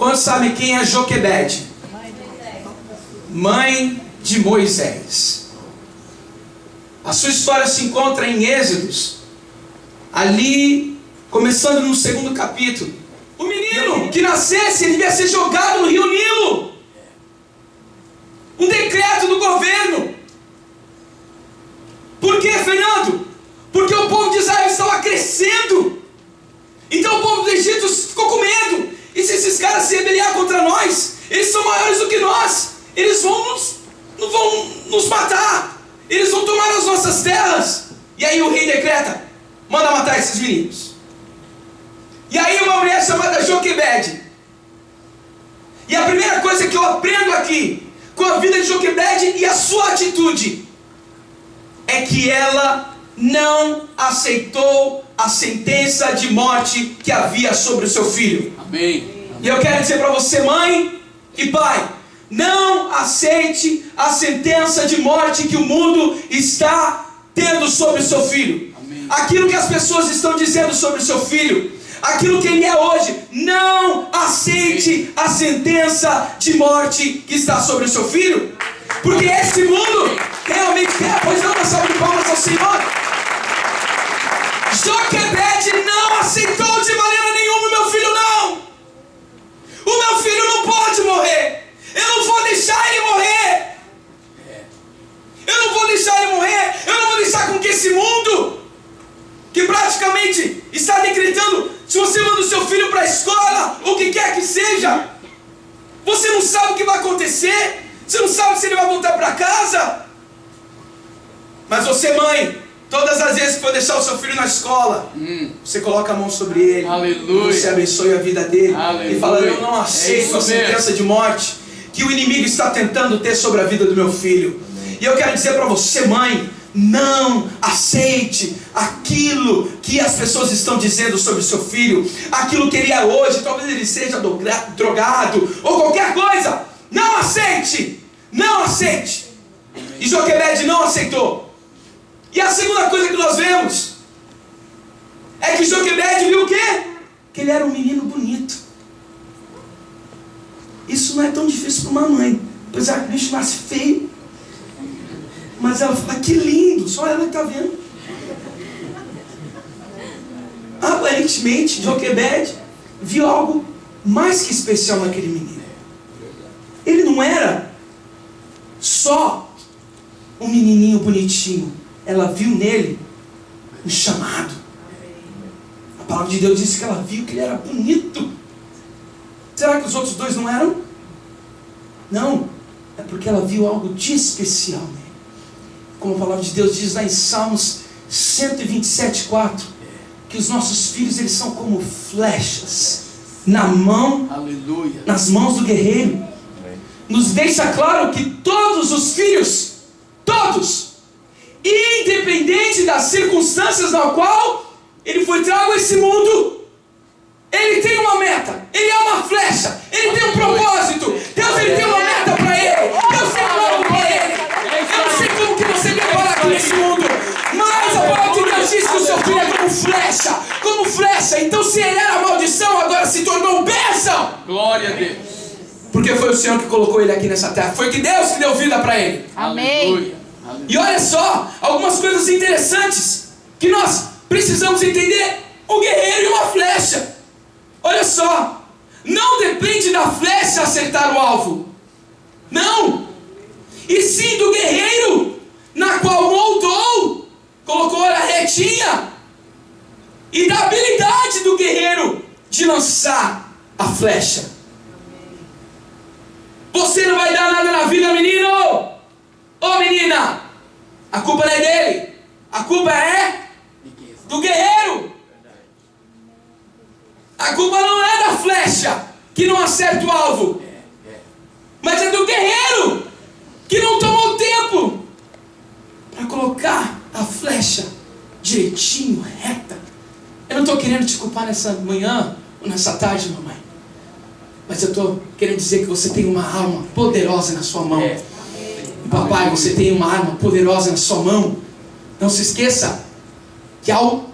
Quantos sabem quem é Joquebede? Mãe de Moisés. A sua história se encontra em Êxodos, ali, começando no 2º capítulo. O menino que nascesse, ele devia ser jogado no rio Nilo. Um decreto do governo. Por quê, Fernando? Porque o povo de Israel estava crescendo. Então o povo do Egito ficou com medo. E se esses caras se rebeliar contra nós, eles são maiores do que nós. Eles vão nos matar. Eles vão tomar as nossas terras. E aí o rei decreta: manda matar esses meninos. E aí uma mulher chamada Joquebede. E a primeira coisa que eu aprendo aqui com a vida de Joquebede e a sua atitude é que ela não aceitou a sentença de morte que havia sobre o seu filho. Amém. E eu quero dizer para você, mãe e pai, não aceite a sentença de morte que o mundo está tendo sobre o seu filho. Amém. Aquilo que as pessoas estão dizendo sobre o seu filho, aquilo que ele é hoje, não aceite a sentença de morte que está sobre o seu filho, porque esse mundo realmente quer. Pois não, uma salva de palmas ao Senhor. Joquebede não aceitou de maneira nenhuma: meu filho não. O meu filho não pode morrer. Eu não vou deixar ele morrer. Eu não vou deixar ele morrer. Eu não vou deixar com que esse mundo, que praticamente está decretando, se você manda o seu filho para a escola, o que quer que seja, você não sabe o que vai acontecer. Você não sabe se ele vai voltar para casa. Mas você, mãe, todas as vezes que for deixar o seu filho na escola, você coloca a mão sobre ele. Aleluia. Você abençoe a vida dele. Aleluia. E fala: eu não aceito a sentença de morte que o inimigo está tentando ter sobre a vida do meu filho. E eu quero dizer para você, mãe, não aceite aquilo que as pessoas estão dizendo sobre o seu filho, aquilo que ele é hoje. Talvez ele seja drogado ou qualquer coisa. Não aceite. Não aceite. E Joquebede não aceitou. E a segunda coisa que nós vemos é que Joquebede viu o quê? Que ele era um menino bonito. Isso não é tão difícil para uma mãe. Apesar que o bicho nasce feio, mas ela fala: que lindo, só ela que está vendo. Aparentemente, Joquebede viu algo mais que especial naquele menino. Ele não era só um menininho bonitinho. Ela viu nele um chamado. A palavra de Deus disse que ela viu que ele era bonito. Será que os outros dois não eram? Não, é porque ela viu algo de especial nele. Como a palavra de Deus diz lá em Salmos 127:4, que os nossos filhos, eles são como flechas na mão, Aleluia. nas mãos do guerreiro. Nos deixa claro que todos os filhos, todos, independente das circunstâncias na qual ele foi trago a esse mundo, ele tem uma meta, ele é uma flecha, ele tem um propósito. Deus, ele tem uma meta para ele. Deus tem algo para ele. Eu não sei como que você veio parar aqui nesse mundo, mas a palavra de Deus diz que o seu filho é como flecha, como flecha. Então, se ele era maldição, agora se tornou bênção. Glória a Deus. Porque foi o Senhor que colocou ele aqui nessa terra. Foi que Deus que deu vida para ele. Amém. Aleluia. E olha só, algumas coisas interessantes que nós precisamos entender. Um guerreiro e uma flecha. Olha só, não depende da flecha acertar o alvo. Não. E sim do guerreiro, na qual moldou, colocou a retinha. E da habilidade do guerreiro de lançar a flecha. Você não vai dar nada na vida, menino. Ô menina, a culpa não é dele. A culpa é do guerreiro. A culpa não é da flecha que não acerta o alvo, mas é do guerreiro que não tomou tempo para colocar a flecha direitinho, reta. Eu não estou querendo te culpar nessa manhã ou nessa tarde, mamãe, mas eu estou querendo dizer que você tem uma arma poderosa na sua mão. E papai, você tem uma arma poderosa na sua mão. Não se esqueça que ao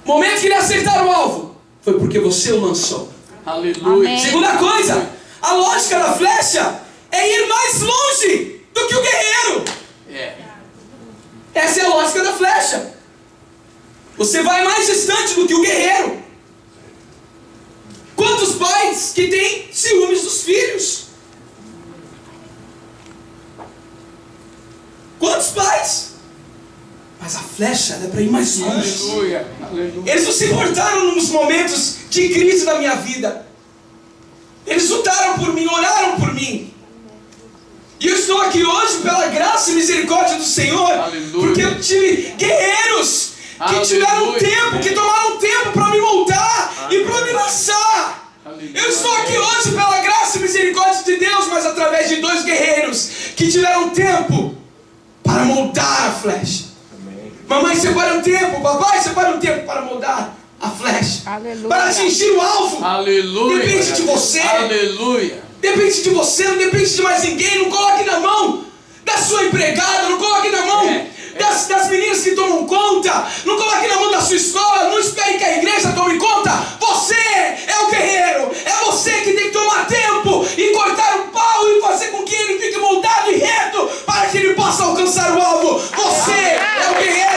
momento que ele acertar o alvo, foi porque você o lançou. Aleluia. Amém. Segunda coisa, a lógica da flecha é ir mais longe do que o guerreiro. Essa é a lógica da flecha. Você vai mais distante do que o guerreiro. Quantos pais que têm ciúmes dos filhos? Quantos pais? Mas a flecha é para ir mais longe. Aleluia. Aleluia. Eles não se importaram nos momentos de crise da minha vida. Eles lutaram por mim, oraram por mim. E eu estou aqui hoje pela graça e misericórdia do Senhor. Aleluia. Porque eu tive guerreiros que Aleluia. tiveram tempo, que tomaram tempo para me moldar e para me lançar. Aleluia. Eu estou aqui hoje pela graça e misericórdia de Deus, mas através de 2 guerreiros que tiveram tempo para moldar a flecha. Mamãe, separa um tempo. Papai, separa um tempo para moldar a flecha. Aleluia. Para atingir o alvo. Aleluia. Depende de você. Aleluia. Depende de você, não depende de mais ninguém. Não coloque na mão da sua empregada. Não coloque na mão das meninas que tomam conta. Não coloque na mão da sua escola. Não espere que a igreja tome conta. Você é o guerreiro. É você que tem que tomar tempo e cortar o pau e fazer com que ele fique moldado e reto para que ele possa alcançar o alvo. Você é o guerreiro.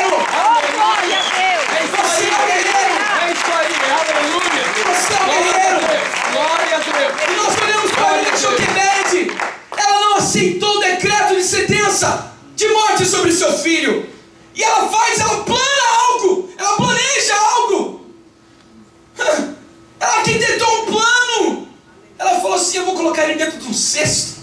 Glória a Deus. Você é o guerreiro. É isso aí. Aleluia. Você é o Glória a guerreiro. Deus. Glória a Deus. E nós olhamos para a mulher de Joquebede. Ela não aceitou o decreto de sentença de morte sobre seu filho. E ela plana algo. Ela planeja algo. Ela arquitetou um plano. Ela falou assim: eu vou colocar ele dentro de um cesto.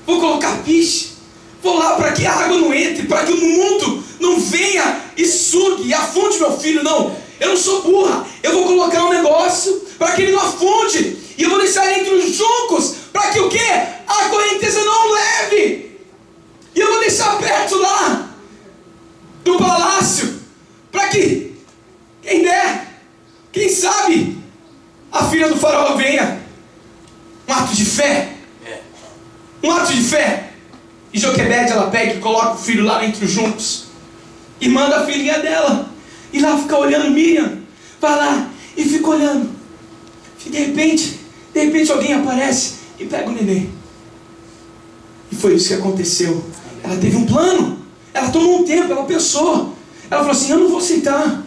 Vou colocar piche. Vou lá para que a água não entre, para que o mundo não venha e sugue e afunde meu filho. Não, eu não sou burra. Eu vou colocar um negócio para que ele não afunde. E eu vou deixar ele entre os juncos para que o quê? A correnteza não o leve. E eu vou deixar perto lá do palácio para que quem der, quem sabe, a filha do faraó venha. Um ato de fé. Um ato de fé. E Joquebede, ela pega e coloca o filho lá entre os juncos e manda a filhinha dela ir lá ficar olhando Miriam. Vai lá e fica olhando. E de repente alguém aparece e pega o neném. E foi isso que aconteceu. Ela teve um plano. Ela tomou um tempo, ela pensou. Ela falou assim: eu não vou aceitar.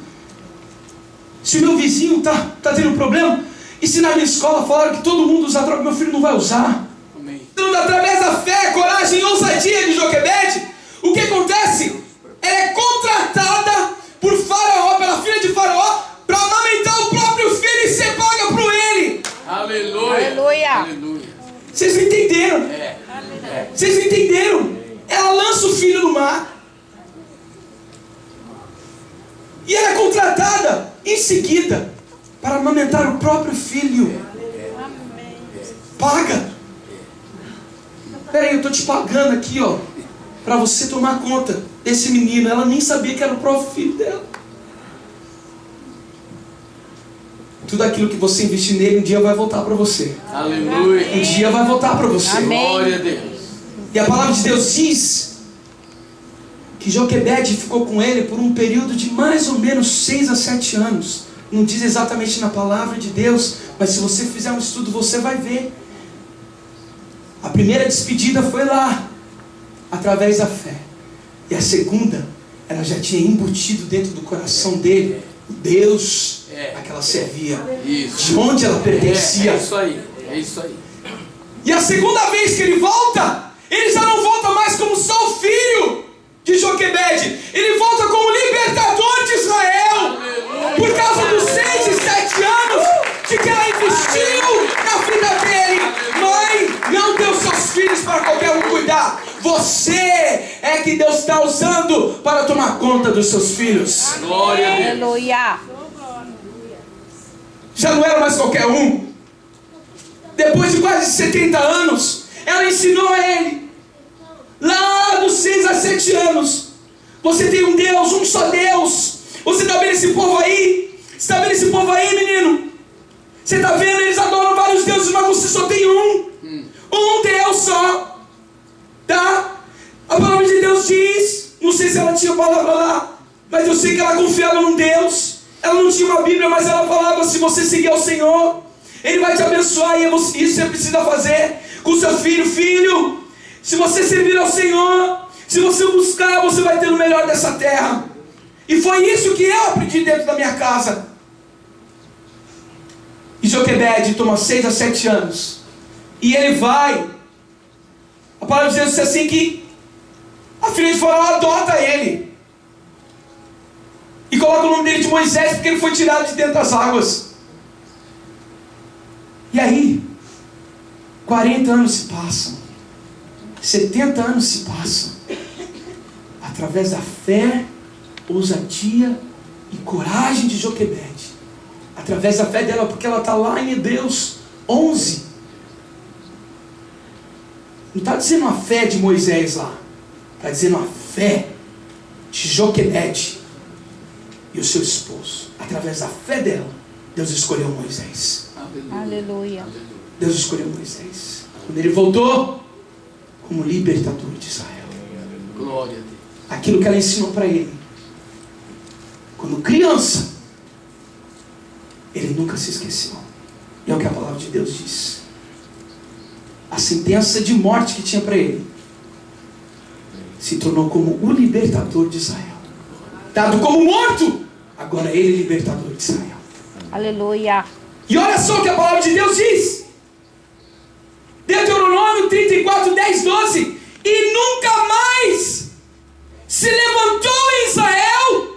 Se o meu vizinho tá tendo problema, e se na minha escola falaram que todo mundo usa droga, meu filho não vai usar. Amém. Então, através da fé, coragem e ousadia de Joquebede, o que acontece? Ela é contratada por Faraó, pela filha de Faraó, para amamentar o próprio filho e ser paga por ele. Aleluia. Aleluia. Aleluia. Vocês não entenderam? Vocês não entenderam? Ela lança o filho no mar. E ela é contratada em seguida para amamentar o próprio filho. Paga. Peraí, eu estou te pagando aqui, ó, para você tomar conta desse menino. Ela nem sabia que era o próprio filho dela. Tudo aquilo que você investir nele, um dia vai voltar para você. Aleluia. Um dia vai voltar para você. Amém. Glória a Deus. E a palavra de Deus diz que Joquebede ficou com ele por um período de mais ou menos 6 a 7 anos. Não diz exatamente na palavra de Deus, mas se você fizer um estudo você vai ver. A primeira despedida foi lá, através da fé. E a segunda, ela já tinha embutido dentro do coração dele o Deus a que ela servia, Isso. de onde ela pertencia. É isso aí. É isso aí. E a segunda vez que ele volta, ele já não volta mais como só o filho de Joquebede. Ele volta como libertador de Israel. Aleluia. Por causa dos 6 e 7 anos de que ela investiu na vida dele. Mãe, não dê os seus filhos para qualquer um cuidar. Você é que Deus está usando para tomar conta dos seus filhos. Glória a Deus. Aleluia. Já não era mais qualquer um. Depois de quase 70 anos, ela ensinou a ele, lá dos 6 a 7 anos, você tem um Deus, um só Deus. Você está vendo esse povo aí? Você está vendo esse povo aí, menino? Você está vendo? Eles adoram vários deuses, mas você só tem um. Um Deus só. Tá? A palavra de Deus diz, não sei se ela tinha a palavra lá, mas eu sei que ela confiava num Deus. Ela não tinha uma Bíblia, mas ela falava: se você seguir ao Senhor, Ele vai te abençoar, e isso você precisa fazer com seu filho. Filho, se você servir ao Senhor, se você buscar, você vai ter o melhor dessa terra. E foi isso que eu aprendi dentro da minha casa. E Joquebede toma 6 a 7 anos. E ele vai. A palavra de Deus diz assim que a filha de Faraó adota ele. E coloca o nome dele de Moisés, porque ele foi tirado de dentro das águas. E aí, 40 anos se passam. 70 anos se passam. Através da fé, ousadia e coragem de Joquebede. Através da fé dela, porque ela está lá em Hebreus 11. Não está dizendo a fé de Moisés lá. Está dizendo a fé de Joquebede e o seu esposo. Através da fé dela, Deus escolheu Moisés. Aleluia. Deus escolheu Moisés. Quando ele voltou, como libertador de Israel. Glória a Deus. Aquilo que ela ensinou para ele. Quando criança, ele nunca se esqueceu. E é o que a palavra de Deus diz. A sentença de morte que tinha para ele se tornou como o libertador de Israel. Dado como morto, agora ele é libertador de Israel. Aleluia. E olha só o que a palavra de Deus diz. Deuteronômio 34, 10, 12. E nunca mais se levantou em Israel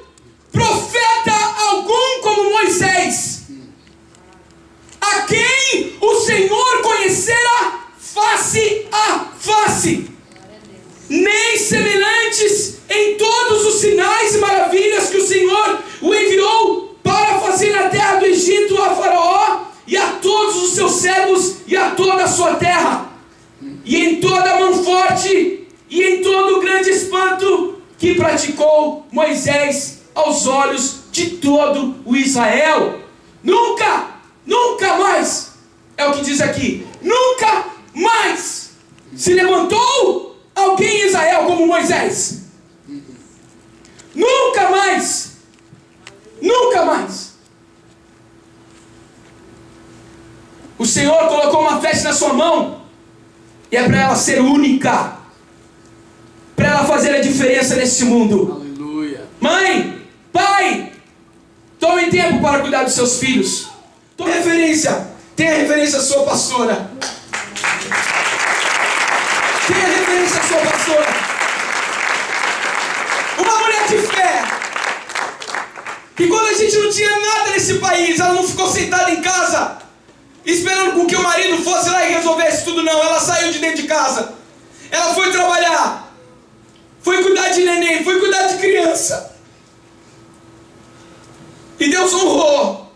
profeta algum como Moisés, a quem o Senhor conhecera face a face, nem semelhantes em todos os sinais e maravilhas que o Senhor o enviou para fazer na terra do Egito a Faraó e a todos os seus servos e a toda a sua terra, e em toda a mão forte e em todo o grande espanto que praticou Moisés aos olhos de todo o Israel. Nunca mais, é o que diz aqui, nunca mais se levantou alguém em Israel como Moisés. Nunca mais. O Senhor colocou uma flecha na sua mão, e é para ela ser única, para ela fazer a diferença nesse mundo. Aleluia. Mãe, pai, tomem tempo para cuidar dos seus filhos. Tenha referência à sua pastora. Tenha referência à sua pastora. Uma mulher de fé, que quando a gente não tinha nada nesse país, ela não ficou sentada em casa esperando com que o marido fosse lá e resolvesse tudo, não. Ela saiu de dentro de casa. Ela foi trabalhar, foi cuidar de neném, foi cuidar de criança. E Deus honrou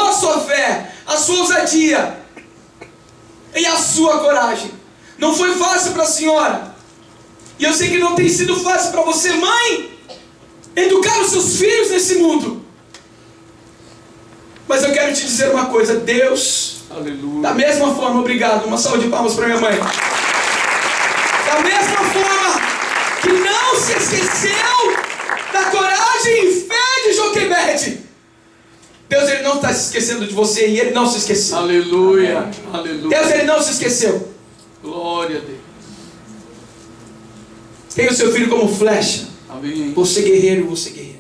a sua fé, a sua ousadia e a sua coragem. Não foi fácil para a senhora, e eu sei que não tem sido fácil para você, mãe, educar os seus filhos nesse mundo. Mas eu quero te dizer uma coisa: Deus, aleluia, da mesma forma, obrigado, uma salva de palmas para minha mãe. Da mesma forma que não se esqueceu da coragem e fé de Joquebede, Deus, Ele não está se esquecendo de você, e Ele não se esqueceu. aleluia, aleluia. Deus, Ele não se esqueceu. Glória a Deus. Tem o seu filho como flecha. Amém. Você guerreiro, você guerreiro.